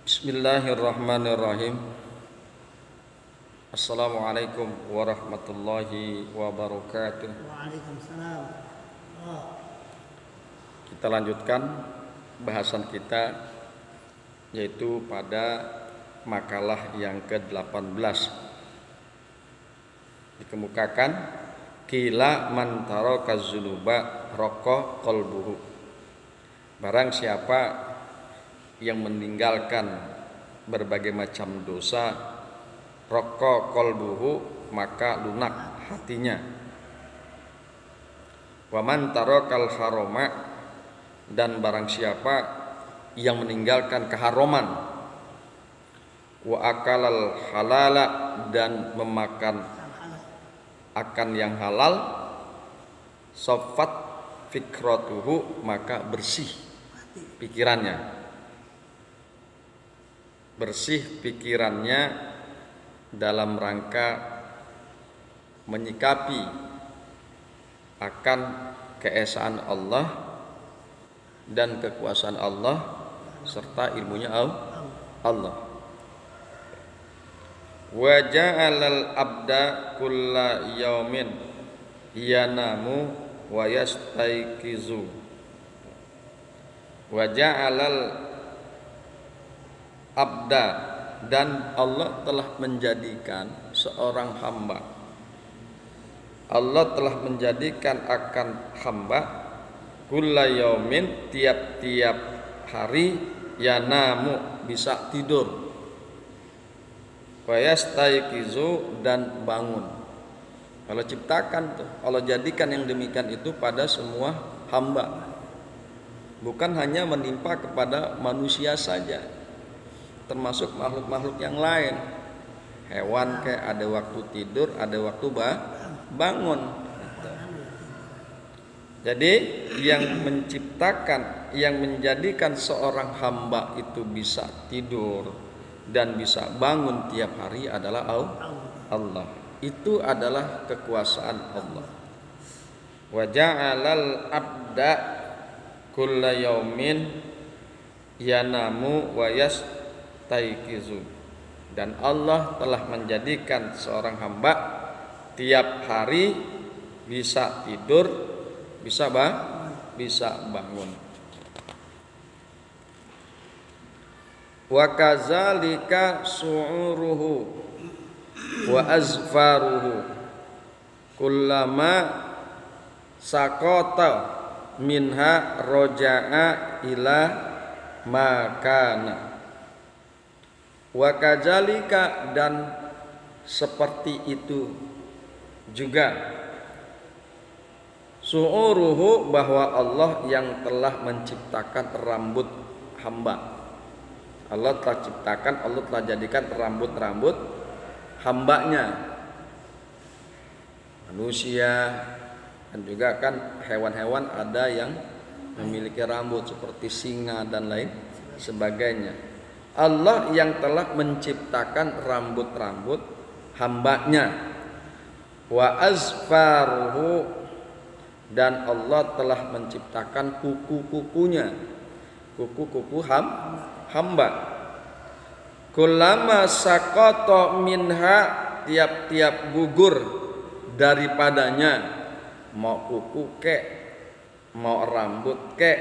Bismillahirrahmanirrahim. Assalamualaikum warahmatullahi wabarakatuh. Waalaikumsalam. Kita lanjutkan bahasan kita, yaitu pada makalah yang ke-18. Dikemukakan qila man taraka dzunuba raqa qalbuhu. Barang siapa yang meninggalkan berbagai macam dosa, raqa qalbuhu, maka lunak hatinya. Wa man tarakal harama, dan barang siapa yang meninggalkan keharuman, wa akalal halala, dan memakan akan yang halal, safat fikratuhu, maka bersih pikirannya. Bersih pikirannya dalam rangka menyikapi akan keesaan Allah dan kekuasaan Allah serta ilmunya Allah. Wa ja'alal abda kulla yaumin yanamu wa yastayqizu. Wa ja'alal abda, dan Allah telah menjadikan seorang hamba. Allah telah menjadikan akan hamba kulla yaumin, tiap-tiap hari, yanamu, bisa tidur, wa yastayqizu, dan bangun. Allah ciptakan tuh, Allah jadikan yang demikian itu pada semua hamba, bukan hanya menimpa kepada manusia saja, termasuk makhluk-makhluk yang lain. Hewan kayak ada waktu tidur, ada waktu bangun. Jadi yang menciptakan, yang menjadikan seorang hamba itu bisa tidur dan bisa bangun tiap hari adalah Allah. Itu adalah kekuasaan Allah. Wa ja'alal abda kulla yaumin yanamu wa yastayqizu, dan Allah telah menjadikan seorang hamba tiap hari bisa tidur, bisa bangun. Wa kadzalika su'uruhu wa azfaruhu kullama saqata minha roja'a ila makana. Wa kadzalika, dan seperti itu juga, su'uruhu, bahwa Allah yang telah menciptakan rambut hamba. Allah telah ciptakan, Allah telah jadikan rambut-rambut hambanya. Manusia dan juga kan hewan-hewan ada yang memiliki rambut seperti singa dan lain sebagainya. Allah yang telah menciptakan rambut-rambut hambanya. Wa azfaruhu, dan Allah telah menciptakan kuku-kukunya, kuku-kuku hamba. Kullama saqata minha, tiap-tiap gugur daripadanya, mau kuku kek, mau rambut kek,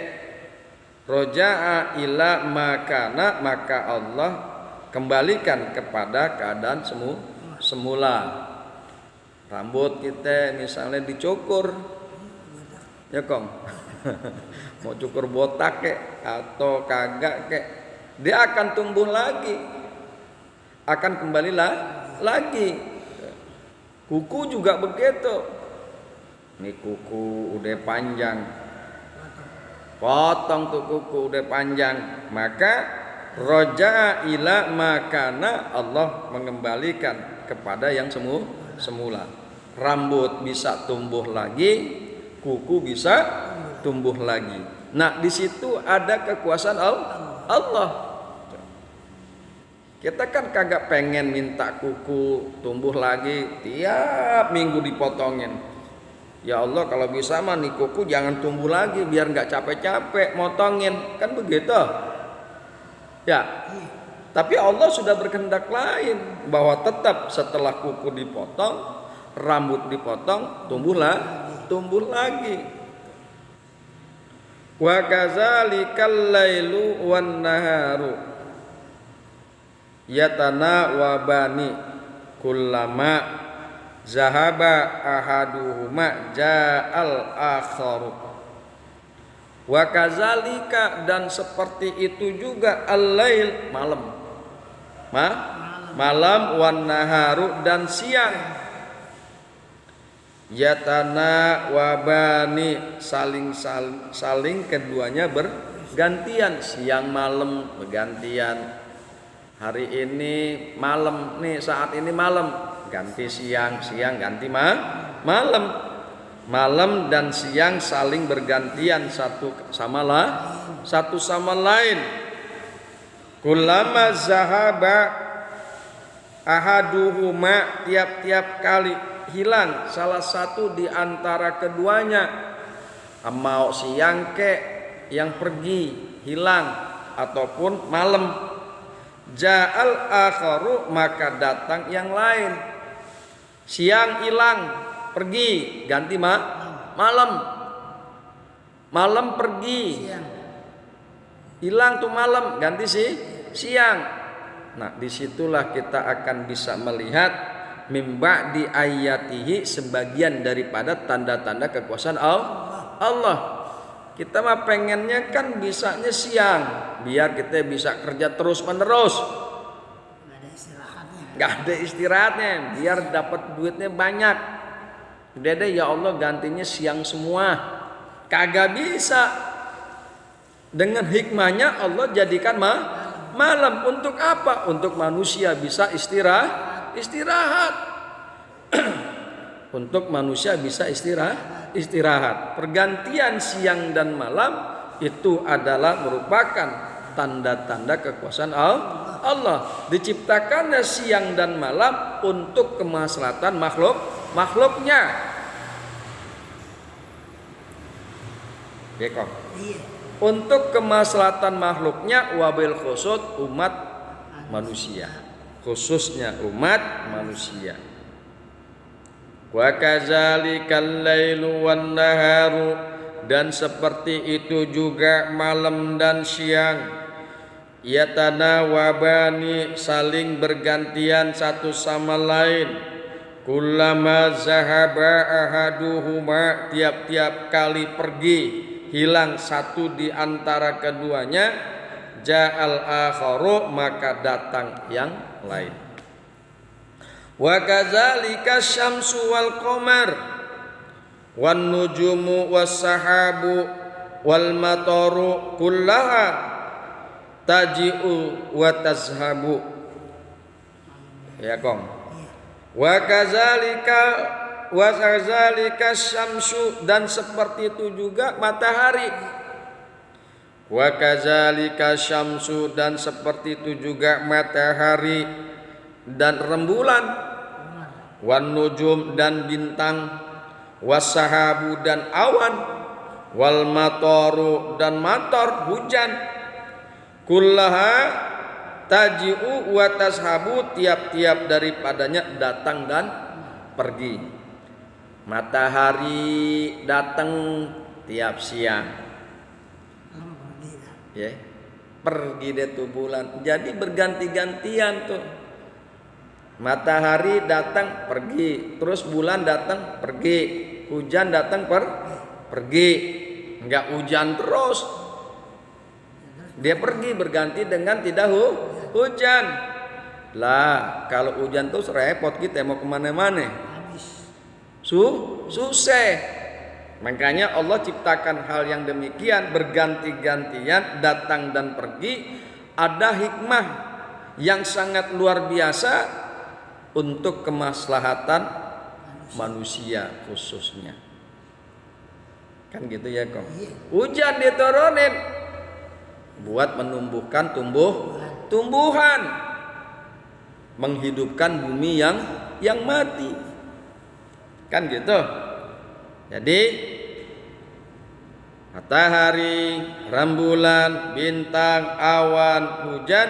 roja'a ila makana, maka Allah kembalikan kepada keadaan semula. Rambut kita misalnya dicukur, ya kong, mau cukur botak kek atau kagak kek, dia akan tumbuh lagi, akan kembali lagi. Kuku juga begitu. Ini kuku udah panjang, potong tuh kuku udah panjang, maka roja'a ila makana, Allah mengembalikan kepada yang semula. Rambut bisa tumbuh lagi, kuku bisa tumbuh lagi. Nah, di situ ada kekuasaan Allah. Kita kan kagak pengen minta kuku tumbuh lagi tiap minggu dipotongin. Ya Allah, kalau bisa mah nih kuku jangan tumbuh lagi biar nggak capek-capek motongin, kan begitu? Ya, Tapi Allah sudah berkehendak lain, bahwa tetap setelah kuku dipotong, rambut dipotong, tumbuh lagi. Wa kadzalikal lailu wan naharu yatanawabani kullama zahaba ahaduhuma ja'al akharu. Wa kadzalika, dan seperti itu juga al-lail, malam wan naharu, dan siang, yatana wabani, saling keduanya bergantian, siang malam bergantian. Hari ini malam nih, saat ini malam, ganti siang ganti malam. Malam dan siang saling bergantian satu sama lain. Kullama zahaba ahaduhuma, tiap-tiap kali hilang salah satu di antara keduanya, mau siang yang pergi hilang ataupun malam, ja'al akharu, maka datang yang lain. Siang hilang pergi, ganti malam pergi, hilang tuh malam, ganti siang. Nah, disitulah kita akan bisa melihat mimba di ayatihi, sebagian daripada tanda-tanda kekuasaan Allah. Kita mah pengennya kan bisanya siang, biar kita bisa kerja terus menerus, nggak ada istirahatnya, biar dapat duitnya banyak. Udah deh ya Allah, gantinya siang semua. Kagak bisa. Dengan hikmahnya Allah jadikan malam. Untuk apa? Untuk manusia bisa istirahat. Untuk manusia bisa istirahat. Pergantian siang dan malam itu adalah merupakan tanda-tanda kekuasaan Allah. Diciptakannya siang dan malam untuk kemaslahatan makhluknya. Ya kok. Untuk kemaslahatan makhluknya, wabil khusud umat manusia, khususnya umat manusia. Wa kadzalikal lailu wan naharu, dan seperti itu juga malam dan siang, yatanawabani, saling bergantian satu sama lain. Kullama zahaba ahaduhuma, tiap-tiap kali pergi hilang satu di antara keduanya, ja'al akharu, maka datang yang lain. Wa kadzalika syamsu wal qamar wan nujumu was sahabu wal mataru kullaha taji'u wa tazhabu. Ya kong. Wa kadzalika syamsu, dan seperti itu juga matahari. Wa kadzalika syamsu, dan seperti itu juga matahari dan rembulan. Wan nujum, dan bintang. Was sahabu, dan awan. Wal mataru, dan matar hujan. Kullaha taji'u wa tazhabu, tiap-tiap daripadanya datang dan pergi. Matahari datang tiap siang, ya, pergi deh tuh bulan. Jadi berganti-gantian tuh. Matahari datang pergi, terus bulan datang pergi, hujan datang pergi. Enggak hujan terus, dia pergi berganti dengan tidak hujan. Lah kalau hujan terus repot, kita mau kemana-mana, susah. Makanya Allah ciptakan hal yang demikian, berganti-gantian datang dan pergi. Ada hikmah yang sangat luar biasa untuk kemaslahatan manusia khususnya. Kan gitu ya kok. Hujan diturunin buat menumbuhkan tumbuhan, menghidupkan bumi yang mati. Kan gitu. Jadi matahari, rembulan, bintang, awan, hujan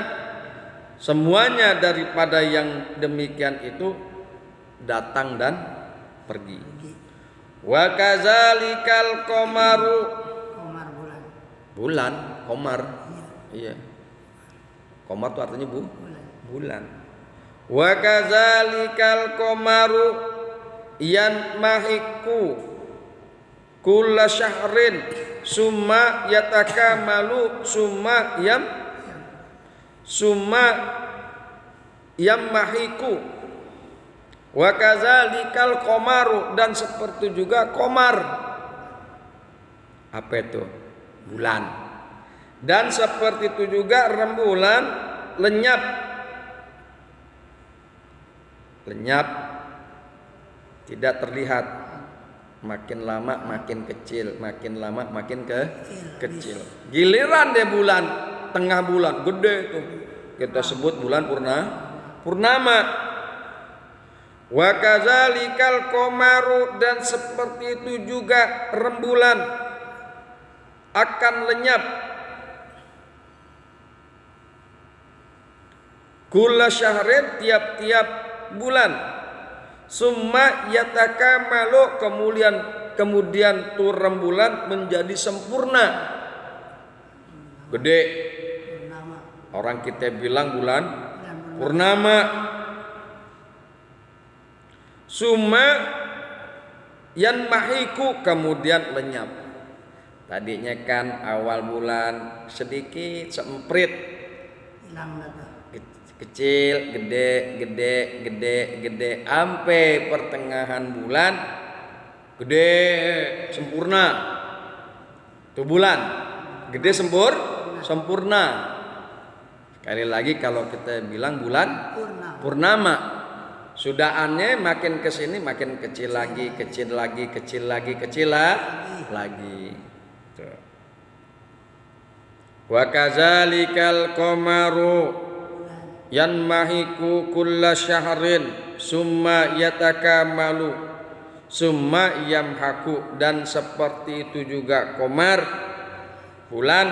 Semuanya daripada yang demikian itu datang dan pergi. Wa kazalikal qamaru, Komar bulan. bulan, qamar. Iya. Qamar itu artinya bulan. Wa kazalikal qamaru yanmahiku kulla syahrin summa yatakamalu summa yammahiku. Wa kazalikal qamaru, dan seperti juga qamar. Apa itu? Bulan. Dan seperti itu juga rembulan lenyap. Lenyap, tidak terlihat. Makin lama makin kecil, makin lama makin kecil. Giliran deh bulan, tengah bulan gede itu, kita sebut bulan purnama. Wa kazalikal qamaru, dan seperti itu juga rembulan akan lenyap. Kulla syahrin, tiap-tiap bulan. Summa yatakamalu, kemudian tuh rembulan menjadi sempurna, gede. Orang kita bilang bulan purnama. Summa yanmahiku, kemudian lenyap. Tadinya kan awal bulan sedikit semprit, kecil, gede, sampai pertengahan bulan gede sempurna. Tuh bulan gede sempurna. Sekali lagi kalau kita bilang bulan purnama, sudahannya makin kesini makin kecil lagi. Tuh. Wa kazalikal qamaru yanmahiku kulla syahrin summa yatakamalu summa yamhaku, dan seperti itu juga qamar, bulan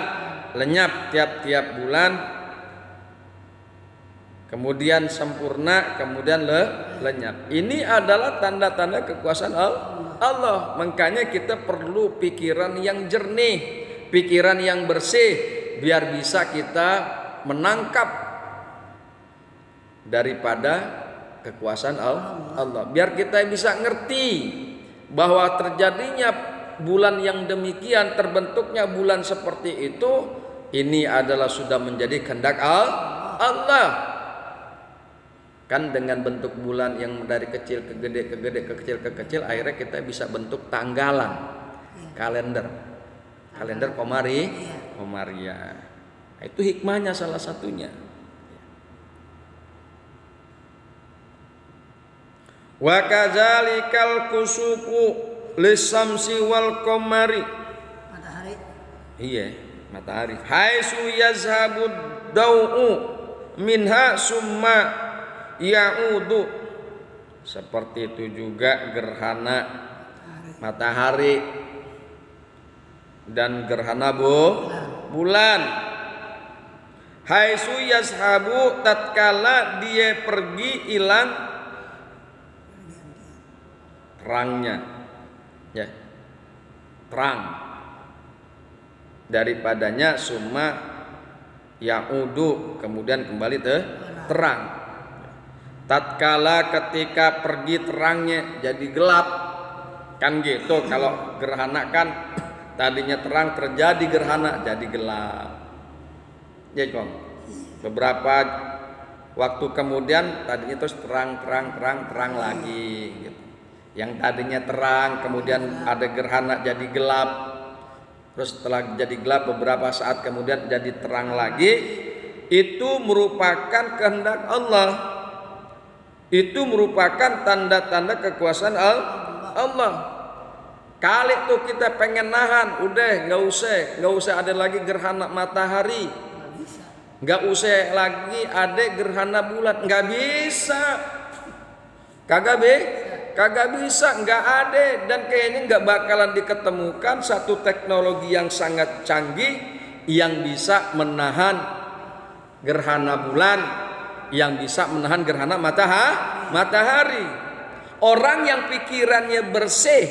lenyap tiap-tiap bulan, kemudian sempurna, kemudian lenyap. Ini adalah tanda-tanda kekuasaan Allah. Makanya kita perlu pikiran yang jernih, pikiran yang bersih, biar bisa kita menangkap daripada kekuasaan Allah. Biar kita bisa ngerti bahwa terjadinya bulan yang demikian, terbentuknya bulan seperti itu, ini adalah sudah menjadi kehendak Allah. Kan dengan bentuk bulan yang dari kecil ke gede, ke kecil, akhirnya kita bisa bentuk tanggalan, kalender Komariah. Nah, itu hikmahnya salah satunya. Wa kadzalikal kusufu lisamsi wal qamari. Matahari. Iya, matahari. Haitsu yazhabu dau'u minha summa ya'udu. Seperti itu juga gerhana matahari dan gerhana bulan. Haitsu yazhabu, tatkala dia pergi hilang terangnya, ya, terang daripadanya, summa ya'udu, kemudian kembali terang. Tatkala ketika pergi terangnya jadi gelap, kan gitu. Kalau gerhana kan tadinya terang, terjadi gerhana jadi gelap. Ya, beberapa waktu kemudian tadinya terus terang lagi gitu. Yang tadinya terang kemudian ada gerhana jadi gelap, terus setelah jadi gelap beberapa saat kemudian jadi terang lagi. Itu merupakan kehendak Allah. Itu merupakan tanda-tanda kekuasaan Allah. Kali tuh kita pengen nahan, udah nggak usah ada lagi gerhana matahari, nggak usah lagi ada gerhana bulan, nggak bisa, kagak bisa, nggak ada, dan kayaknya nggak bakalan diketemukan satu teknologi yang sangat canggih yang bisa menahan gerhana bulan, yang bisa menahan gerhana matahari. Orang yang pikirannya bersih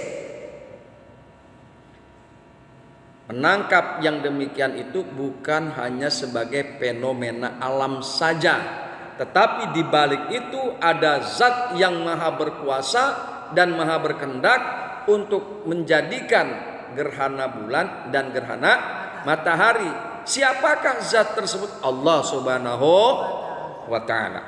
menangkap yang demikian itu bukan hanya sebagai fenomena alam saja, tetapi di balik itu ada zat yang maha berkuasa dan maha berkehendak untuk menjadikan gerhana bulan dan gerhana matahari. Siapakah zat tersebut? Allah Subhanahu wa ta'ala.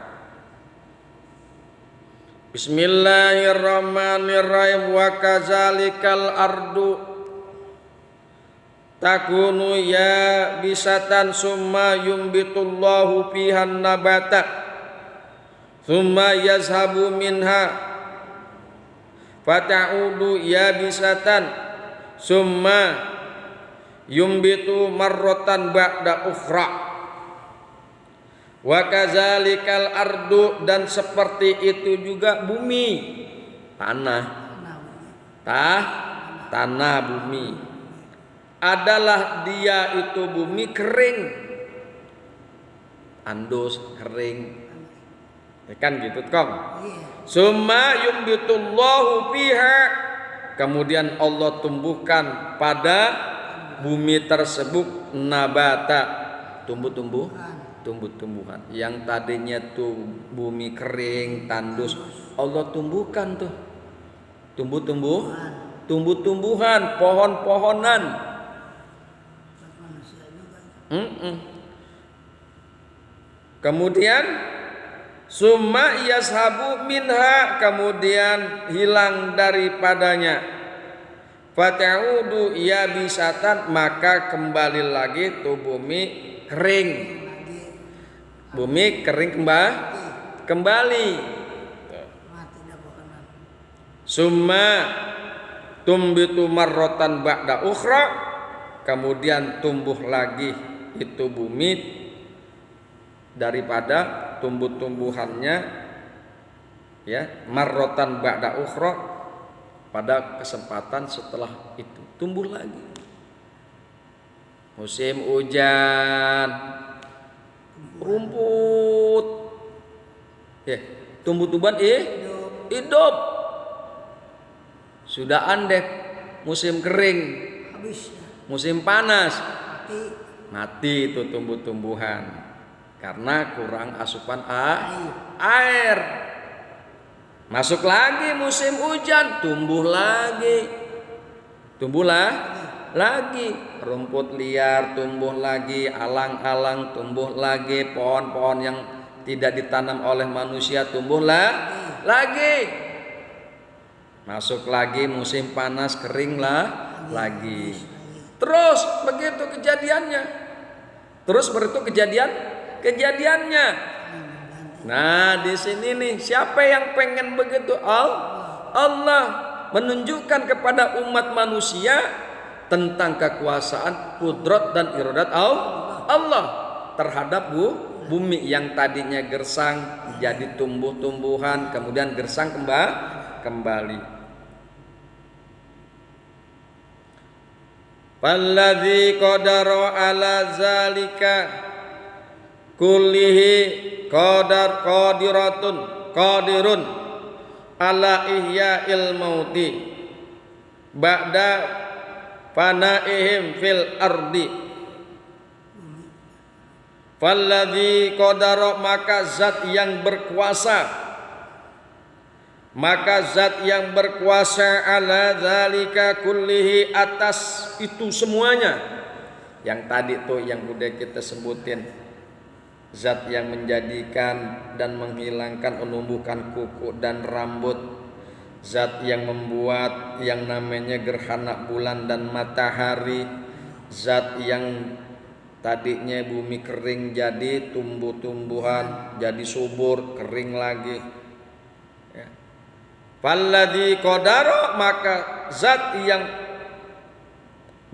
Bismillahirrahmanirrahim. Wa kazalikal ardu takunu ya bisatan summa yumbitullahu fihan nabata summa yazhabu minha fata'udu ya bisatan summa yumbitu marrotan ba'da ukhra. Wa kazalikal ardu, dan seperti itu juga bumi, tanah bumi adalah dia itu bumi kering, andus kering, ya kan gitu kong. Summa yumbitullahu fiha, kemudian Allah tumbuhkan pada bumi tersebut nabata, tumbuh-tumbuhan. Yang tadinya tuh bumi kering, tandus, Allah tumbuhkan tuh tumbuh-tumbuhan, pohon-pohonan. Kemudian summa yashabu minha, kemudian hilang daripadanya. Fata'udu yabisatan, maka kembali lagi tuh bumi kering. Bumi kering kembali. Summa tumbitu marrotan ba'da ukhra, kemudian tumbuh lagi itu bumi daripada tumbuh-tumbuhannya, ya, marrotan ba'da ukhra, pada kesempatan setelah itu tumbuh lagi. Musim hujan, rumput, ya, tumbuh-tumbuhan hidup. Sudah andek, musim kering, musim panas, mati itu tumbuh-tumbuhan karena kurang asupan air. Masuk lagi musim hujan, tumbuh lagi, rumput liar tumbuh lagi, alang-alang tumbuh lagi, pohon-pohon yang tidak ditanam oleh manusia tumbuhlah lagi. Masuk lagi musim panas, keringlah lagi. Terus begitu kejadiannya. Kejadiannya. Nah, di sini nih, siapa yang pengen begitu? Allah menunjukkan kepada umat manusia tentang kekuasaan, kudrat dan iradat Allah terhadap bumi yang tadinya gersang jadi tumbuh-tumbuhan, kemudian gersang kembali. Falladzi qadara ala zalika kullihi qadirun ala ihya'il mauti ba'da fanaihim fil ardi. Falladzi qadara, maka zat yang berkuasa ala zalika kullihi, atas itu semuanya. Yang tadi tuh yang udah kita sebutin, zat yang menjadikan dan menghilangkan, menumbuhkan kuku dan rambut, zat yang membuat yang namanya gerhana bulan dan matahari, zat yang tadinya bumi kering jadi tumbuh-tumbuhan, jadi subur, kering lagi. Falladzi qadara, maka zat yang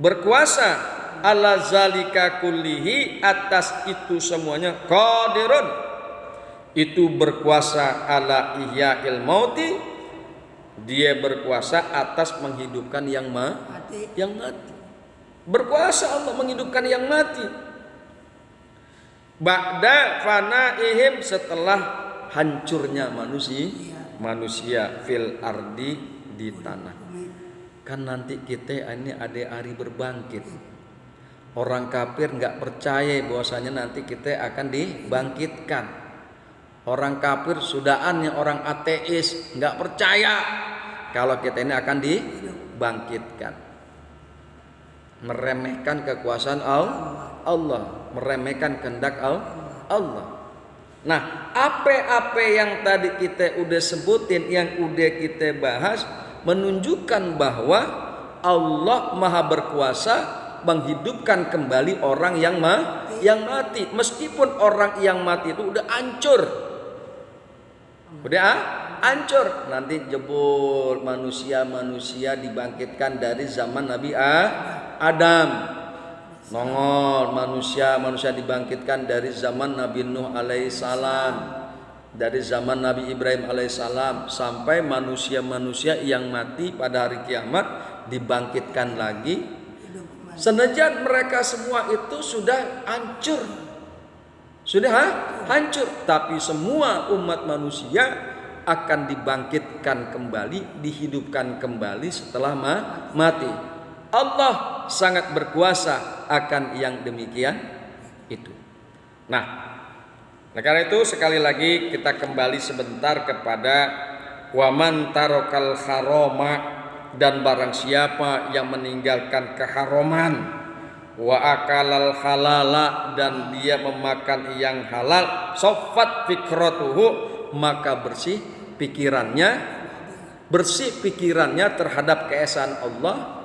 berkuasa ala zalika kullihi, atas itu semuanya, qadirun, itu berkuasa ala ihya'il mauti, dia berkuasa atas menghidupkan yang mati. Berkuasa Allah menghidupkan yang mati. Ba'da fanaihim, setelah hancurnya manusia fil ardi, di tanah. Kan nanti kita ini ada hari berbangkit. Orang kafir nggak percaya bahwasanya nanti kita akan dibangkitkan. Orang kafir sudahannya orang ateis nggak percaya kalau kita ini akan dibangkitkan. Meremehkan kekuasaan Allah, meremehkan kehendak Allah. Nah, apa-apa yang tadi kita udah sebutin, yang udah kita bahas, menunjukkan bahwa Allah Maha berkuasa menghidupkan kembali orang yang mati. Meskipun orang yang mati itu udah hancur. Hancur. Nanti jebol manusia dibangkitkan dari zaman Nabi Adam. Nongol manusia dibangkitkan dari zaman Nabi Nuh alaihissalam, dari zaman Nabi Ibrahim alaihissalam, sampai manusia yang mati pada hari kiamat dibangkitkan lagi. Senajan mereka semua itu sudah hancur, tapi semua umat manusia akan dibangkitkan kembali, dihidupkan kembali setelah mati. Allah sangat berkuasa akan yang demikian itu. Nah, karena itu sekali lagi kita kembali sebentar kepada waman tarokal haroma, dan barang siapa yang meninggalkan keharuman, wa akalal halala, dan dia memakan yang halal, sofat fikratuhu, maka bersih pikirannya terhadap keesaan Allah,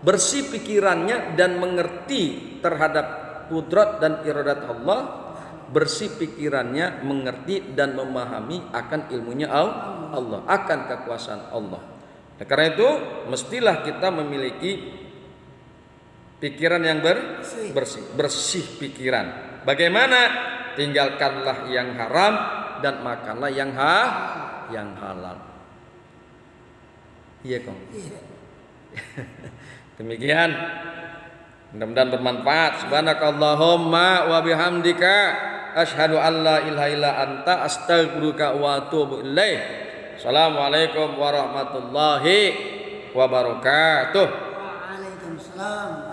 bersih pikirannya dan mengerti terhadap kudrat dan iradat Allah, bersih pikirannya mengerti dan memahami akan ilmunya Allah, akan kekuasaan Allah. Nah, karena itu mestilah kita memiliki pikiran yang bersih pikiran. Bagaimana? Tinggalkanlah yang haram dan makanlah yang halal. Iya, Kong. Demikian, mudah-mudahan bermanfaat. Subhanakallahumma wa bihamdika asyhadu an la ilaha illa anta astaghfiruka wa atubu ilaik. Assalamualaikum warahmatullahi wabarakatuh. Waalaikumsalam.